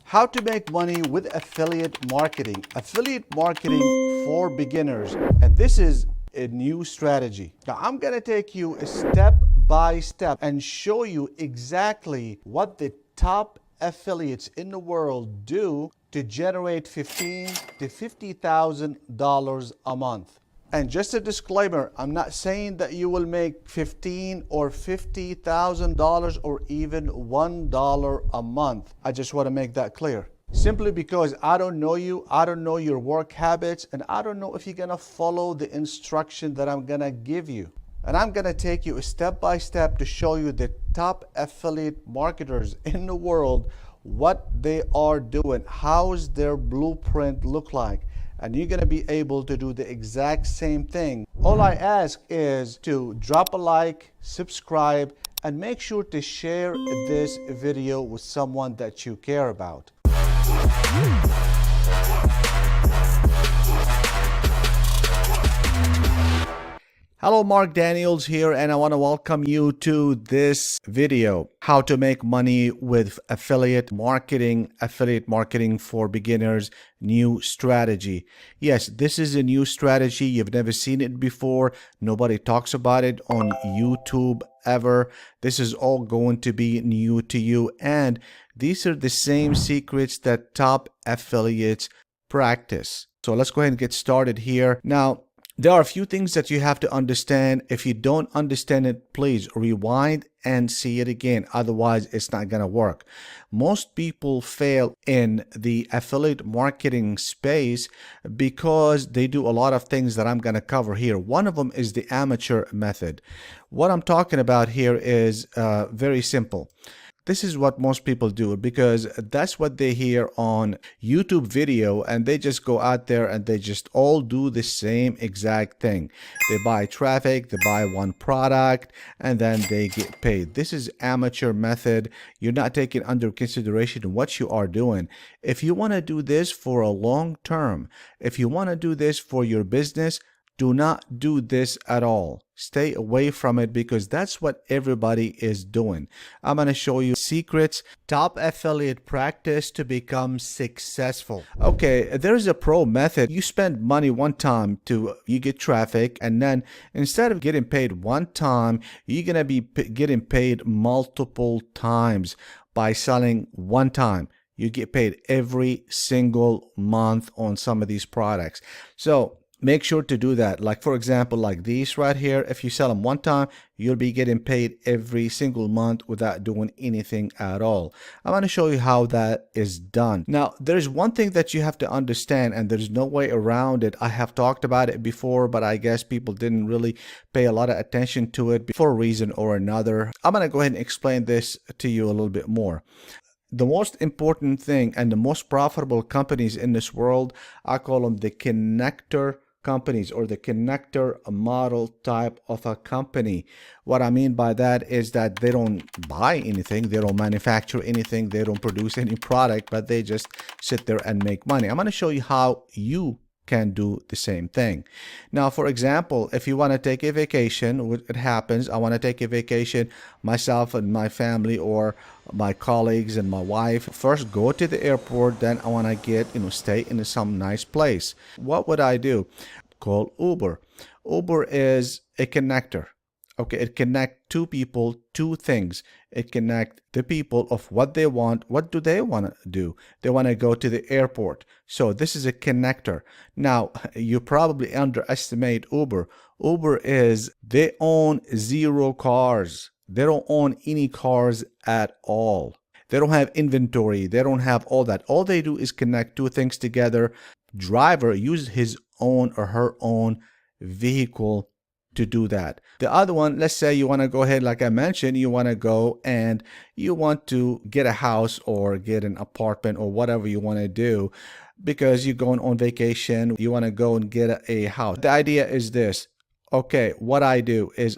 How to make money with affiliate marketing. Affiliate marketing for beginners. And this is a new strategy. Now I'm going to take you step by step and show you exactly what the top affiliates in the world do to generate $15,000 to $50,000 a month. And just a disclaimer, I'm not saying that you will make $15,000 or $50,000 or even $1 a month. I just want to make that clear. Simply because I don't know you, I don't know your work habits, and I don't know if you're going to follow the instruction that I'm going to give you. And I'm going to take you step by step to show you the top affiliate marketers in the world, what they are doing, how's their blueprint look like. And you're going to be able to do the exact same thing. All I ask is to drop a like, subscribe, and make sure to share this video with someone that you care about. Hello, Mark Daniels here, and I want to welcome you to this video, how to make money with affiliate marketing for beginners, new strategy. Yes, this is a new strategy. You've never seen it before. Nobody talks about it on YouTube ever. This is all going to be new to you, and these are the same secrets that top affiliates practice. So let's go ahead and get started here. Now, there are a few things that you have to understand. If you don't understand it, please rewind and see it again. Otherwise, it's not going to work. Most people fail in the affiliate marketing space because they do a lot of things that I'm going to cover here. One of them is the amateur method. What I'm talking about here is very simple. This is what most people do because that's what they hear on YouTube video, and they just go out there and they just all do the same exact thing. They buy traffic, they buy one product, and then they get paid. This is amateur method. You're not taking under consideration what you are doing. If you want to do this for a long term, if you want to do this for your business, do not do this at all. Stay away from it because that's what everybody is doing. I'm going to show you secrets, top affiliate practice to become successful. Okay, there's a pro method. You spend money one time you get traffic, and then instead of getting paid one time, you're going to be getting paid multiple times by selling one time. You get paid every single month on some of these products. So make sure to do that. Like for example, like these right here, if you sell them one time, you'll be getting paid every single month without doing anything at all. I'm going to show you how that is done. Now, there's one thing that you have to understand, and there's no way around it. I have talked about it before, but I guess people didn't really pay a lot of attention to it for a reason or another. I'm going to go ahead and explain this to you a little bit more. The most important thing and the most profitable companies in this world, I call them the connector companies, or the connector model type of a company. What I mean by that is that they don't buy anything, they don't manufacture anything, they don't produce any product, but they just sit there and make money. I'm going to show you how you can do the same thing. Now, for example, if you want to take a vacation, it happens, I want to take a vacation, myself and my family or my colleagues and my wife, first go to the airport, then I want to get, stay in some nice place. What would I do? Call Uber. Uber is a connector. Okay, it connects two people, two things. It connects the people of what they want. What do they want to do? They want to go to the airport. So this is a connector. Now, you probably underestimate Uber. Uber they own 0 cars. They don't own any cars at all. They don't have inventory. They don't have all that. All they do is connect two things together. Driver uses his own or her own vehicle to do that. The other one, let's say you want to go ahead, like I mentioned, you want to go and you want to get a house or get an apartment or whatever you want to do because you're going on vacation. You want to go and get a house. The idea is this. Okay, what I do is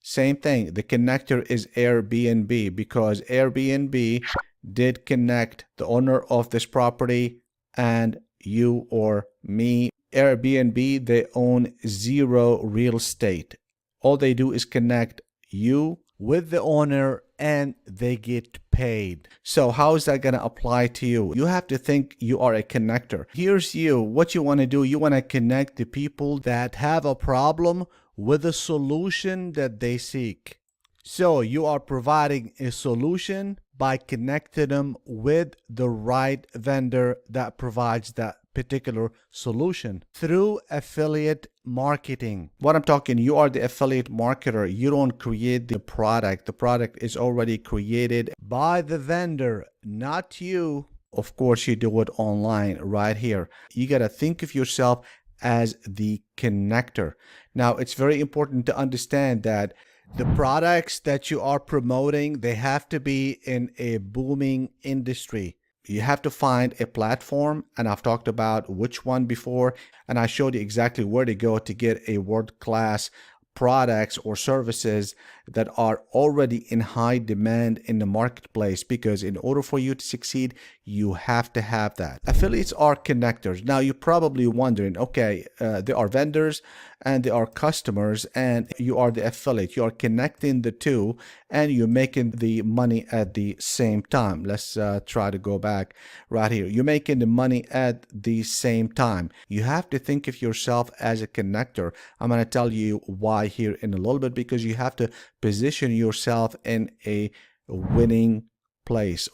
same thing. The connector is Airbnb because Airbnb did connect the owner of this property and you or me. Airbnb, they own 0 real estate. All they do is connect you with the owner and they get paid. So how is that going to apply to you? You have to think you are a connector. Here's you. What you want to do, you want to connect the people that have a problem with a solution that they seek. So you are providing a solution by connecting them with the right vendor that provides that particular solution through affiliate marketing. What I'm talking, you are the affiliate marketer. You don't create the product. The product is already created by the vendor, not you. Of course, you do it online right here. You got to think of yourself as the connector. Now, it's very important to understand that the products that you are promoting, they have to be in a booming industry. You have to find a platform, and I've talked about which one before, and I showed you exactly where to go to get a world-class products or services that are already in high demand in the marketplace, because in order for you to succeed, you have to have that. Affiliates are connectors. Now you're probably wondering, okay, there are vendors and there are customers, and you are the affiliate. You are connecting the two and you're making the money at the same time. Let's try to go back right here. You're making the money at the same time. You have to think of yourself as a connector. I'm going to tell you why here in a little bit, because you have to position yourself in a winning place,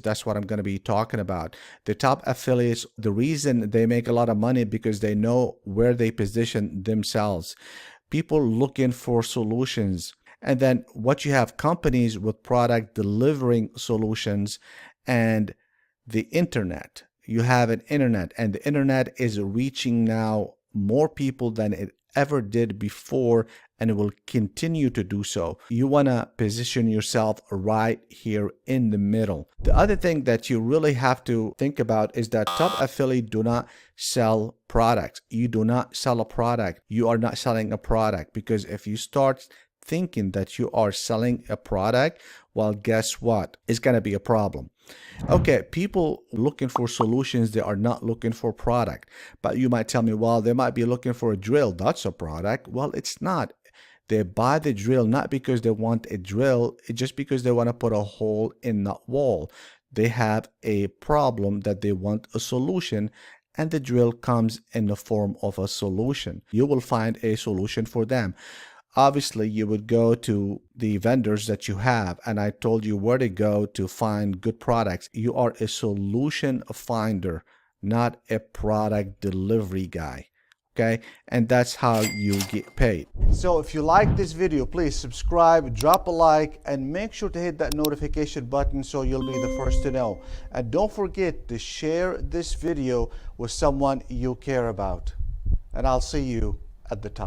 that's what I'm going to be talking about. The top affiliates, the reason they make a lot of money, because they know where they position themselves. People looking for solutions. And then what you have, companies with product delivering solutions, and the internet. You have an internet, and the internet is reaching now more people than it ever did before, and it will continue to do so. You want to position yourself right here in the middle. The other thing that you really have to think about is that top affiliate do not sell products. You do not sell a product. You are not selling a product, because if you start thinking that you are selling a product, well, guess what? It's going to be a problem. Okay, people looking for solutions, they are not looking for product. But you might tell me, well, they might be looking for a drill. That's a product. Well, it's not. They buy the drill not because they want a drill, it's just because they want to put a hole in that wall. They have a problem that they want a solution, and the drill comes in the form of a solution. You will find a solution for them. Obviously, you would go to the vendors that you have, and I told you where to go to find good products. You are a solution finder, not a product delivery guy. Okay, and that's how you get paid. So if you like this video, please subscribe, drop a like, and make sure to hit that notification button so you'll be the first to know. And don't forget to share this video with someone you care about. And I'll see you at the top.